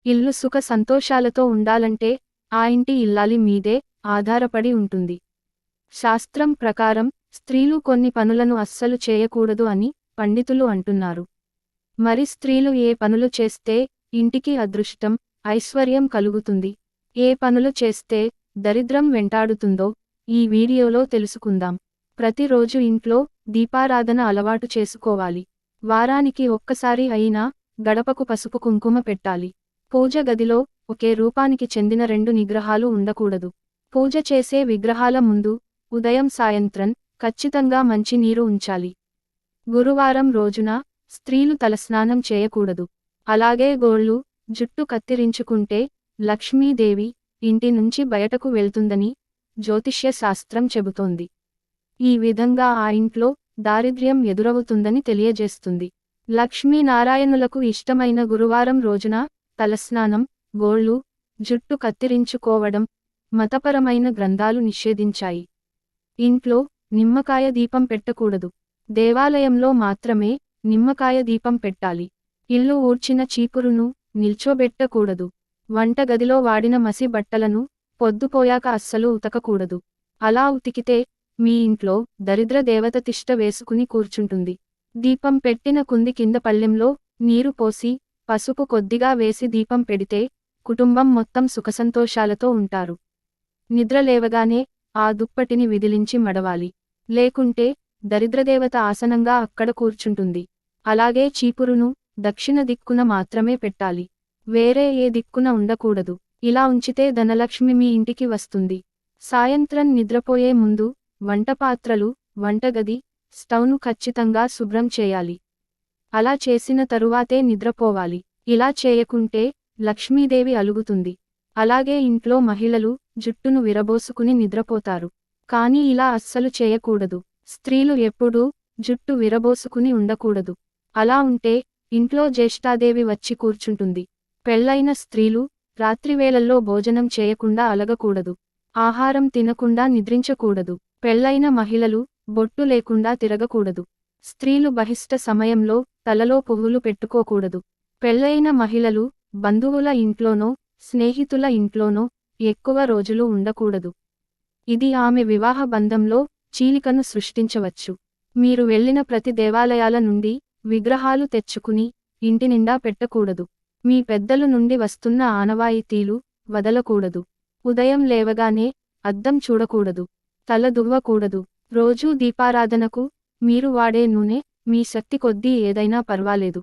ఇల్లు సుఖ సంతోషాలతో ఉండాలంటే ఆ ఇంటి ఇల్లాలి మీదే ఆధారపడి ఉంటుంది. శాస్త్రం ప్రకారం స్త్రీలు కొన్ని పనులను అస్సలు చేయకూడదు అని పండితులు అంటున్నారు. మరి స్త్రీలు ఏ పనులు చేస్తే ఇంటికి అదృష్టం, ఐశ్వర్యం కలుగుతుంది, ఏ పనులు చేస్తే దరిద్రం వెంటాడుతుందో ఈ వీడియోలో తెలుసుకుందాం. ప్రతిరోజు ఇంట్లో దీపారాధన అలవాటు చేసుకోవాలి. వారానికి ఒక్కసారి అయినా గడపకు పసుపు కుంకుమ పెట్టాలి. పూజ గదిలో ఒకే రూపానికి చెందిన 2 విగ్రహాలు ఉండకూడదు. పూజ చేసే విగ్రహాల ముందు ఉదయం సాయంత్రం ఖచ్చితంగా మంచినీరు ఉంచాలి. గురువారం రోజున స్త్రీలు తలస్నానం చేయకూడదు. అలాగే గోళ్ళు, జుట్టు కత్తిరించుకుంటే లక్ష్మీదేవి ఇంటి నుంచి బయటకు వెళ్తుందని జ్యోతిష్య శాస్త్రం చెబుతోంది. ఈ విధంగా ఆ ఇంట్లో దారిద్ర్యం ఎదురవుతుందని తెలియజేస్తుంది. లక్ష్మీనారాయణులకు ఇష్టమైన గురువారం రోజున తలస్నానం, గోళ్ళు, జుట్టు కత్తిరించుకోవడం మతపరమైన గ్రంథాలు నిషేధించాయి. ఇంట్లో నిమ్మకాయ దీపం పెట్టకూడదు. దేవాలయంలో మాత్రమే నిమ్మకాయ దీపం పెట్టాలి. ఇల్లు ఊడ్చిన చీపురును నిల్చోబెట్టకూడదు. వంటగదిలో వాడిన మసి బట్టలను పొద్దుపోయాక అస్సలు ఉతకకూడదు. అలా ఉతికితే మీ ఇంట్లో దరిద్ర దేవత తిష్ట వేసుకుని కూర్చుంటుంది. దీపం పెట్టిన కుంది కింద పళ్ళెంలో నీరు పోసి పసుపు కొద్దిగా వేసి దీపం పెడితే కుటుంబం మొత్తం సుఖసంతోషాలతో ఉంటారు. నిద్ర లేవగానే ఆ దుప్పటిని విదిలించి మడవాలి. లేకుంటే దరిద్రదేవత ఆసనంగా అక్కడ కూర్చుంటుంది. అలాగే చీపురును దక్షిణ దిక్కున మాత్రమే పెట్టాలి. వేరే ఏ దిక్కున ఉండకూడదు. ఇలా ఉంచితే ధనలక్ష్మి మీ ఇంటికి వస్తుంది. సాయంత్రం నిద్రపోయే ముందు వంటపాత్రలు, వంటగది, స్టవ్ను ఖచ్చితంగా శుభ్రం చేయాలి. అలా చేసిన తరువాతే నిద్రపోవాలి. ఇలా చేయకుంటే లక్ష్మీదేవి అలుగుతుంది. అలాగే ఇంట్లో మహిళలు జుట్టును విరబోసుకుని నిద్రపోతారు. కానీ ఇలా అస్సలు చేయకూడదు. స్త్రీలు ఎప్పుడూ జుట్టు విరబోసుకుని ఉండకూడదు. అలా ఉంటే ఇంట్లో జ్యేష్ఠాదేవి వచ్చి కూర్చుంటుంది. పెళ్లైన స్త్రీలు రాత్రివేళల్లో భోజనం చేయకుండా అలగకూడదు. ఆహారం తినకుండా నిద్రించకూడదు. పెళ్లైన మహిళలు బొట్టు లేకుండా తిరగకూడదు. స్త్రీలు బహిష్ట సమయంలో తలలో పువ్వులు పెట్టుకోకూడదు. పెళ్లైన మహిళలు బంధువుల ఇంట్లోనో స్నేహితుల ఇంట్లోనో ఎక్కువ రోజులు ఉండకూడదు. ఇది ఆమె వివాహ బంధంలో చీలికను సృష్టించవచ్చు. మీరు వెళ్ళిన ప్రతి దేవాలయాల నుండి విగ్రహాలు తెచ్చుకుని ఇంటి నిండా పెట్టకూడదు. మీ పెద్దలు నుండి వస్తున్న ఆనవాయితీలు వదలకూడదు. ఉదయం లేవగానే అద్దం చూడకూడదు. తల దువ్వకూడదు. రోజూ దీపారాధనకు మీరు వాడే నూనె మీ శక్తి కొద్దీ ఏదైనా పర్వాలేదు.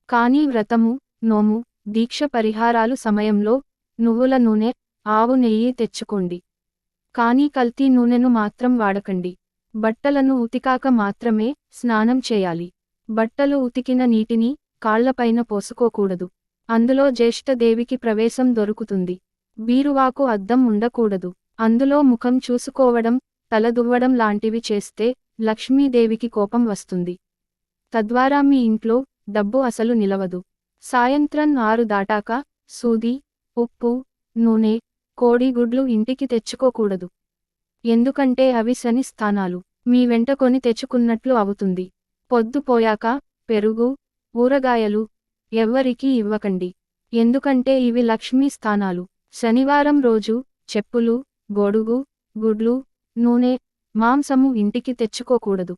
కానీ వ్రతము, నోము, దీక్ష పరిహారాలు సమయంలో నువ్వుల నూనె, ఆవు నెయ్యి తెచ్చుకోండి. కానీ కల్తీ నూనెను మాత్రం వాడకండి. బట్టలను ఉతికాక మాత్రమే స్నానం చేయాలి. బట్టలు ఉతికిన నీటిని కాళ్లపైన పోసుకోకూడదు. అందులో జ్యేష్ఠదేవికి ప్రవేశం దొరుకుతుంది. బీరువాకు అద్దం ఉండకూడదు. అందులో ముఖం చూసుకోవడం, తల దువ్వడం లాంటివి చేస్తే లక్ష్మీదేవికి కోపం వస్తుంది. తద్వారా మీ ఇంట్లో డబ్బు అసలు నిలవదు. సాయంత్రం 6 దాటాక సూది, ఉప్పు, నూనె, కోడిగుడ్లు ఇంటికి తెచ్చుకోకూడదు. ఎందుకంటే అవి శని స్థానాలు. మీ వెంట కొని తెచ్చుకున్నట్లు అవుతుంది. పొద్దుపోయాక పెరుగు, ఊరగాయలు ఎవ్వరికీ ఇవ్వకండి. ఎందుకంటే ఇవి లక్ష్మీ స్థానాలు. శనివారం రోజు చెప్పులు, గొడుగు, గుడ్లు, నూనె, మాంసము ఇంటికి తెచ్చుకోకూడదు.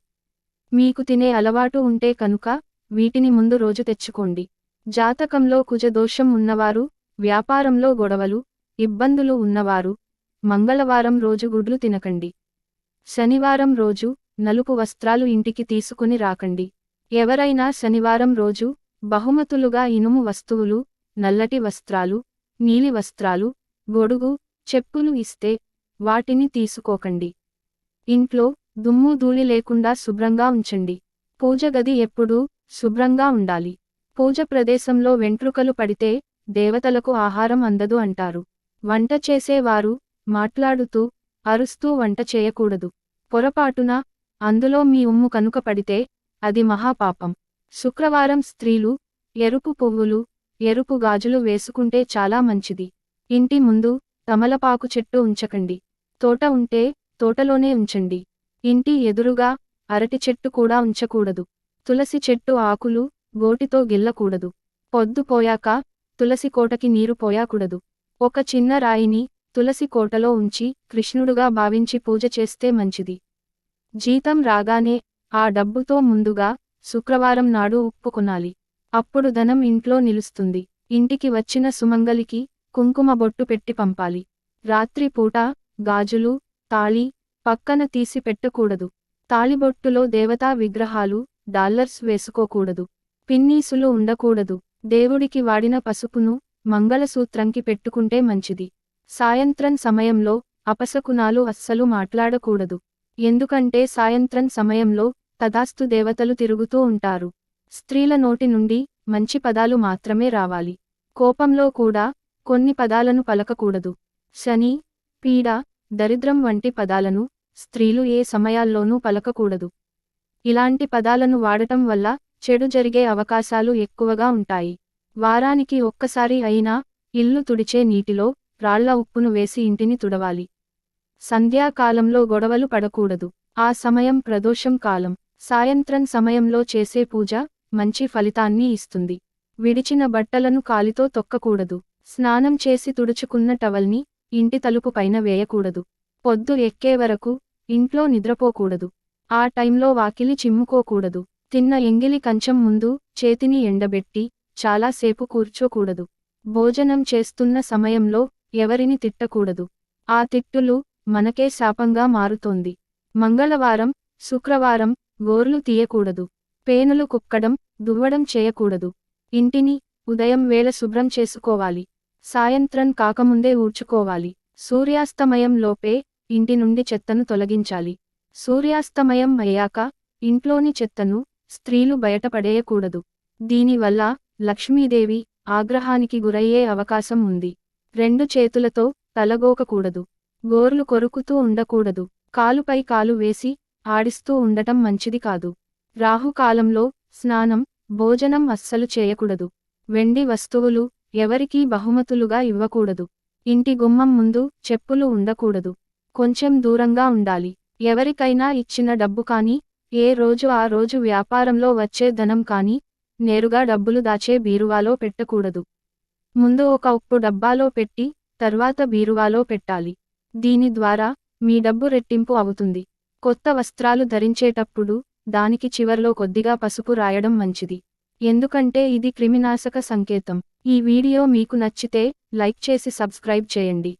మీకు తినే అలవాటు ఉంటే కనుక వీటిని ముందు రోజు తెచ్చుకోండి. జాతకంలో కుజదోషం ఉన్నవారు, వ్యాపారంలో గొడవలు, ఇబ్బందులు ఉన్నవారు మంగళవారం రోజు గుడ్లు తినకండి. శనివారం రోజు నలుపు వస్త్రాలు ఇంటికి తీసుకుని రాకండి. ఎవరైనా శనివారం రోజు బహుమతులుగా ఇనుము వస్తువులు, నల్లటి వస్త్రాలు, నీలి వస్త్రాలు, గొడుగు, చెప్పులు ఇస్తే వాటిని తీసుకోకండి. ఇంట్లో దుమ్ము ధూళి లేకుండా శుభ్రంగా ఉంచండి. పూజ గది ఎప్పుడూ శుభ్రంగా ఉండాలి. పూజ ప్రదేశంలో వెంట్రుకలు పడితే దేవతలకు ఆహారం అందదు అంటారు. వంట చేసేవారు మాట్లాడుతూ, అరుస్తూ వంట చేయకూడదు. పొరపాటున అందులో మీ ఉమ్ము కనుక పడితే అది మహాపాపం. శుక్రవారం స్త్రీలు ఎరుపు పువ్వులు, ఎరుపు గాజులు వేసుకుంటే చాలా మంచిది. ఇంటి ముందు తమలపాకు చెట్టు ఉంచకండి. తోట ఉంటే తోటలోనే ఉంచండి. ఇంటి ఎదురుగా అరటి చెట్టు కూడా ఉంచకూడదు. తులసి చెట్టు ఆకులు గోటితో గిల్లకూడదు. పొద్దుపోయాక తులసి కోటకి నీరు పోయకూడదు. ఒక చిన్న రాయిని తులసి కోటలో ఉంచి కృష్ణుడుగా భావించి పూజ చేస్తే మంచిది. జీతం రాగానే ఆ డబ్బుతో ముందుగా శుక్రవారం నాడు ఉప్పు కొనాలి. అప్పుడు ధనం ఇంట్లో నిలుస్తుంది. ఇంటికి వచ్చిన సుమంగలికి కుంకుమ బొట్టు పెట్టి పంపాలి. రాత్రి పూట గాజులు, తాళి పక్కన తీసి పెట్టకూడదు. తాళిబొట్టులో దేవతా విగ్రహాలు, డాలర్స్ వేసుకోకూడదు. పిన్నీసులు ఉండకూడదు. దేవుడికి వాడిన పసుపును మంగళసూత్రంకి పెట్టుకుంటే మంచిది. సాయంత్రం సమయంలో అపశకునాలు అస్సలు మాట్లాడకూడదు. ఎందుకంటే సాయంత్రం సమయంలో తదాస్తు దేవతలు తిరుగుతూ ఉంటారు. స్త్రీల నోటి నుండి మంచి పదాలు మాత్రమే రావాలి. కోపంలో కూడా కొన్ని పదాలను పలకకూడదు. శని, పీడ, దరిద్రం వంటి పదాలను స్త్రీలు ఏ సమయాల్లోనూ పలకకూడదు. ఇలాంటి పదాలను వాడటం వల్ల చెడు జరిగే అవకాశాలు ఎక్కువగా ఉంటాయి. వారానికి ఒక్కసారి అయినా ఇల్లు తుడిచే నీటిలో రాళ్ల ఉప్పును వేసి ఇంటిని తుడవాలి. సంధ్యాకాలంలో గొడవలు పడకూడదు. ఆ సమయం ప్రదోషం కాలం. సాయంత్రం సమయంలో చేసే పూజ మంచి ఫలితాన్ని ఇస్తుంది. విడిచిన బట్టలను కాలితో తొక్కకూడదు. స్నానం చేసి తుడుచుకున్న టవల్ని ఇంటి తలుపు పైన వేయకూడదు. పొద్దు ఎక్కే వరకు ఇంట్లో నిద్రపోకూడదు. ఆ టైంలో వాకిలి చిమ్ముకోకూడదు. తిన్న ఎంగిలి కంచం ముందు చేతిని ఎండబెట్టి చాలాసేపు కూర్చోకూడదు. భోజనం చేస్తున్న సమయంలో ఎవరిని తిట్టకూడదు. ఆ తిట్టులు మనకే శాపంగా మారుతోంది. మంగళవారం, శుక్రవారం గోర్లు తీయకూడదు. పేనులు కుక్కడం, దువ్వడం చేయకూడదు. ఇంటిని ఉదయం వేళ శుభ్రం చేసుకోవాలి. సాయంత్రం కాకముందే ఊడ్చుకోవాలి. సూర్యాస్తమయం లోపే ఇంటి నుండి చెత్తను తొలగించాలి. సూర్యాస్తమయం అయ్యాక ఇంట్లోని చెత్తను స్త్రీలు బయటపడేయకూడదు. దీనివల్ల లక్ష్మీదేవి ఆగ్రహానికి గురయ్యే అవకాశం ఉంది. 2 చేతులతో తలగోకకూడదు. గోర్లు కొరుకుతూ ఉండకూడదు. కాలుపై కాలు వేసి ఆడిస్తూ ఉండటం మంచిది కాదు. రాహుకాలంలో స్నానం, భోజనం అస్సలు చేయకూడదు. వెండి వస్తువులు ఎవరికీ బహుమతులుగా ఇవ్వకూడదు. ఇంటి గుమ్మం ముందు చెప్పులు ఉండకూడదు. కొంచెం దూరంగా ఉండాలి. ఎవరికైనా ఇచ్చిన డబ్బు కానీ, ఏ రోజు ఆ రోజు వ్యాపారంలో వచ్చే ధనం కానీ నేరుగా డబ్బులు దాచే బీరువాలో పెట్టకూడదు. ముందు ఒక ఉప్పు డబ్బాలో పెట్టి తర్వాత బీరువాలో పెట్టాలి. దీని ద్వారా మీ డబ్బు రెట్టింపు అవుతుంది. కొత్త వస్త్రాలు ధరించేటప్పుడు దానికి చివర్లో కొద్దిగా పసుపు రాయడం మంచిది. ఎందుకంటే ఇది క్రిమినాశక సంకేతం. ఈ వీడియో మీకు నచ్చితే లైక్ చేసి సబ్స్క్రైబ్ చేయండి.